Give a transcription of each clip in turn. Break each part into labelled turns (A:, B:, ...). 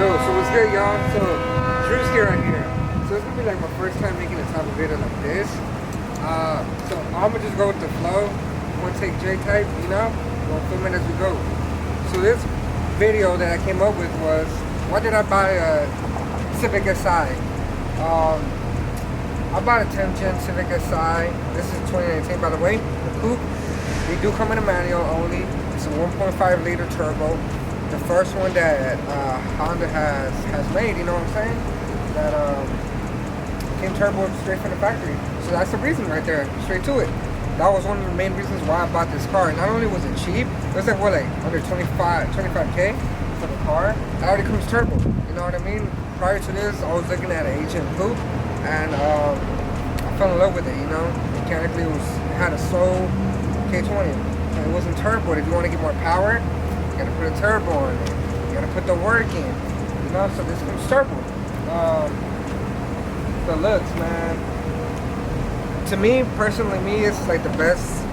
A: Yo, so what's good, y'all? So, Drew's here right here. So it's gonna be like my first time making a type of video like this. So I'm gonna just go with the flow. One take J type, you know? We'll film it as we go. So this video that I came up with was, why did I buy a Civic Si? I bought a 10th gen Civic Si. This is 2019, by the way. The coupe. They do come in a manual only. It's a 1.5 liter turbo. The first one that Honda has made, you know what I'm saying? That came turbo straight from the factory. So that's the reason right there, straight to it. That was one of the main reasons why I bought this car. Not only was it cheap, it was like, what, like under 25K for the car. It already comes turbo, you know what I mean? Prior to this, I was looking at an HM coupe, and I fell in love with it, you know? Mechanically, it had a slow K20. And it wasn't turbo. If you want to get more power, you gotta put a turbo on it. You gotta put the work in, you know. So this comes turbo. The looks, man. To me, personally, it's like the best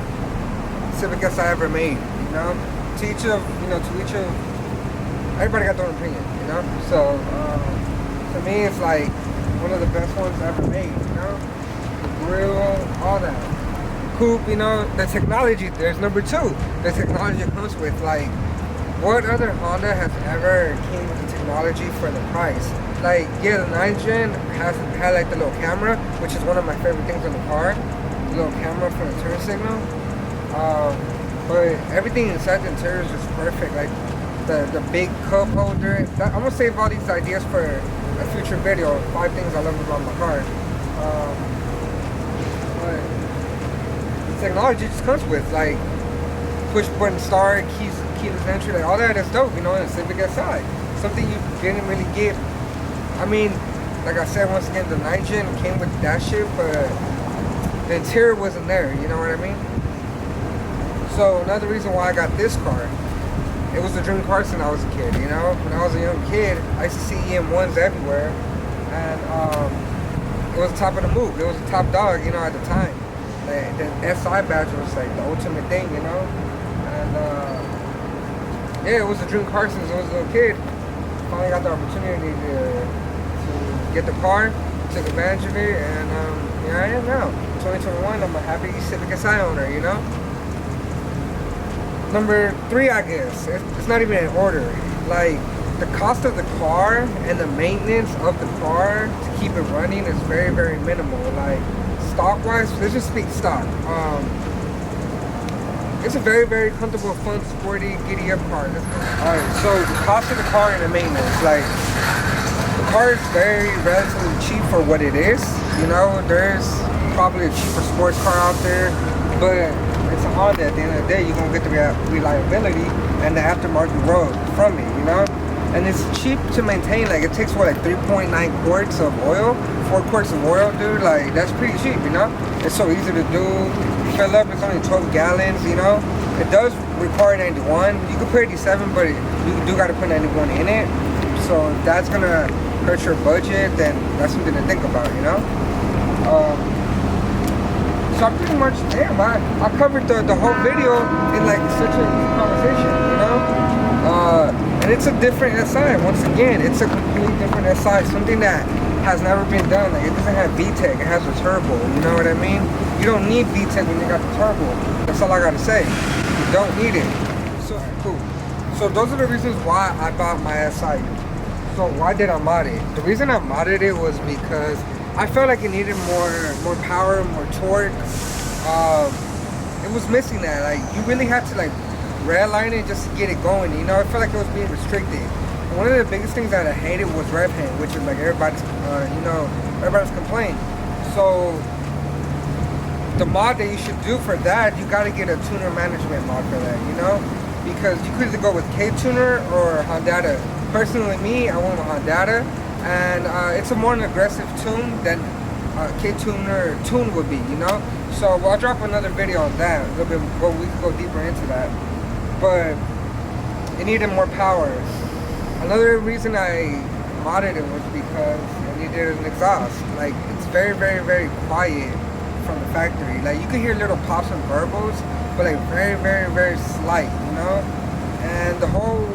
A: Civic Si I ever made. You know, to each of, everybody got their own opinion, you know. So to me, it's like one of the best ones ever made. You know, the grill, all that. Coupe, you know, the technology. There's number two. The technology it comes with, like. What other Honda has ever came with the technology for the price? Like, yeah, the 9th gen had like the little camera, which is one of my favorite things on the car. The little camera for the turn signal. But everything inside the interior is just perfect. Like the big cup holder. I'm gonna save all these ideas for a future video. 5 things I love about my car. But the technology just comes with, like, push button start, keyless entry, like all that is dope, you know, in a Civic Si. Something you didn't really get. I mean, like I said, once again, the 9th gen came with that shit, but the interior wasn't there, you know what I mean? So another reason why I got this car, it was a dream car since I was a kid, you know? When I was a young kid, I used to see EM1s everywhere, and it was the top of the move. It was the top dog, you know, at the time. The SI badge was like the ultimate thing, you know? And yeah, it was a dream car since I was a little kid. Finally got the opportunity to get the car, took advantage of it, and here I am now. 2021, I'm a happy Civic Si owner, you know? Number 3, I guess, it's not even in order. Like, the cost of the car and the maintenance of the car to keep it running is very, very minimal. Like, stock-wise, let's just speak stock. It's a very, very comfortable, fun, sporty, giddy-up car. Alright, so the cost of the car and the maintenance, like, the car is very relatively cheap for what it is. You know, there's probably a cheaper sports car out there, but it's a Honda. At the end of the day, you're going to get the reliability and the aftermarket road from it, you know? And it's cheap to maintain. Like, it takes, what, like 3.9 quarts of oil? 4 quarts of oil, dude. Like, that's pretty cheap, you know? It's so easy to do. Fill up, it's only 12 gallons, you know? It does require 91. You could put 87, but you do got to put 91 in it. So if that's going to hurt your budget, then that's something to think about, you know? So I pretty much, damn, I covered the whole video in like such a conversation, you know? And it's a different SI. Once again, it's a completely different SI. Something that has never been done. Like, it doesn't have VTEC, it has a turbo, you know what I mean? You don't need VTEC when you got the turbo. That's all I gotta say. You don't need it. So, cool. So those are the reasons why I bought my SI. So why did I mod it? The reason I modded it was because I felt like it needed more power, more torque. It was missing that. Like, you really had to like redline it just to get it going, you know? I felt like it was being restricted. And one of the biggest things that I hated was rev hand, which is like everybody's, everybody's complaint. So the mod that you should do for that, you gotta get a tuner management mod for that, you know? Because you could either go with K-Tuner or Honda. Personally, me, I went with Honda, and it's a more aggressive tune than K-Tuner tune would be, you know? So I'll drop another video on that. A little bit, we can go deeper into that. But it needed more power. Another reason I modded it was because it needed an exhaust. Like, it's very, very, very quiet from the factory. Like, you can hear little pops and burbles, but like very, very, very slight, you know? And the whole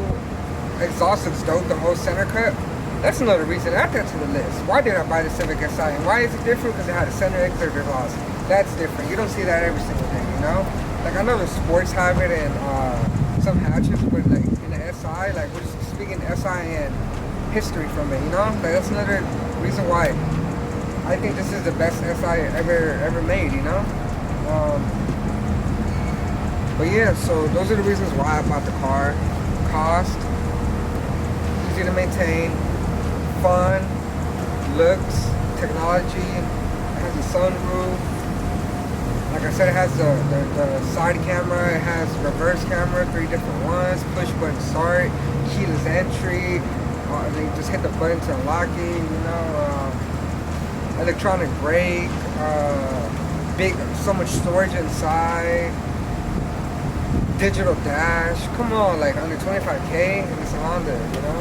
A: exhaust is dope, the whole center cut. That's another reason. Add that to the list. Why did I buy the Civic Si? And why is it different? Because it had a center exit exhaust. That's different. You don't see that every single day, you know? Like, I know the sports have it and some hatches, but like in the SI, like, we're just speaking SI and history from it, you know? Like, that's another reason why I think this is the best SI ever made, you know? But yeah, so those are the reasons why I bought the car. Cost, easy to maintain, fun, looks, technology. It has a sunroof. Like I said, it has the side camera. It has reverse camera, 3 different ones. Push button start, keyless entry. They just hit the button to unlock it. You know, electronic brake. So much storage inside. Digital dash. Come on, like under 25K, and it's a Honda. You know.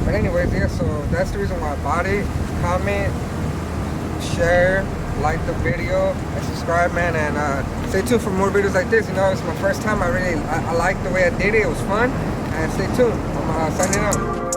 A: But anyways, yeah, so that's the reason why I bought it. Comment, share, like the video, and subscribe, man, and stay tuned for more videos like this. You know, it's my first time. I like the way I did it. It was fun, and stay tuned. I'm signing out.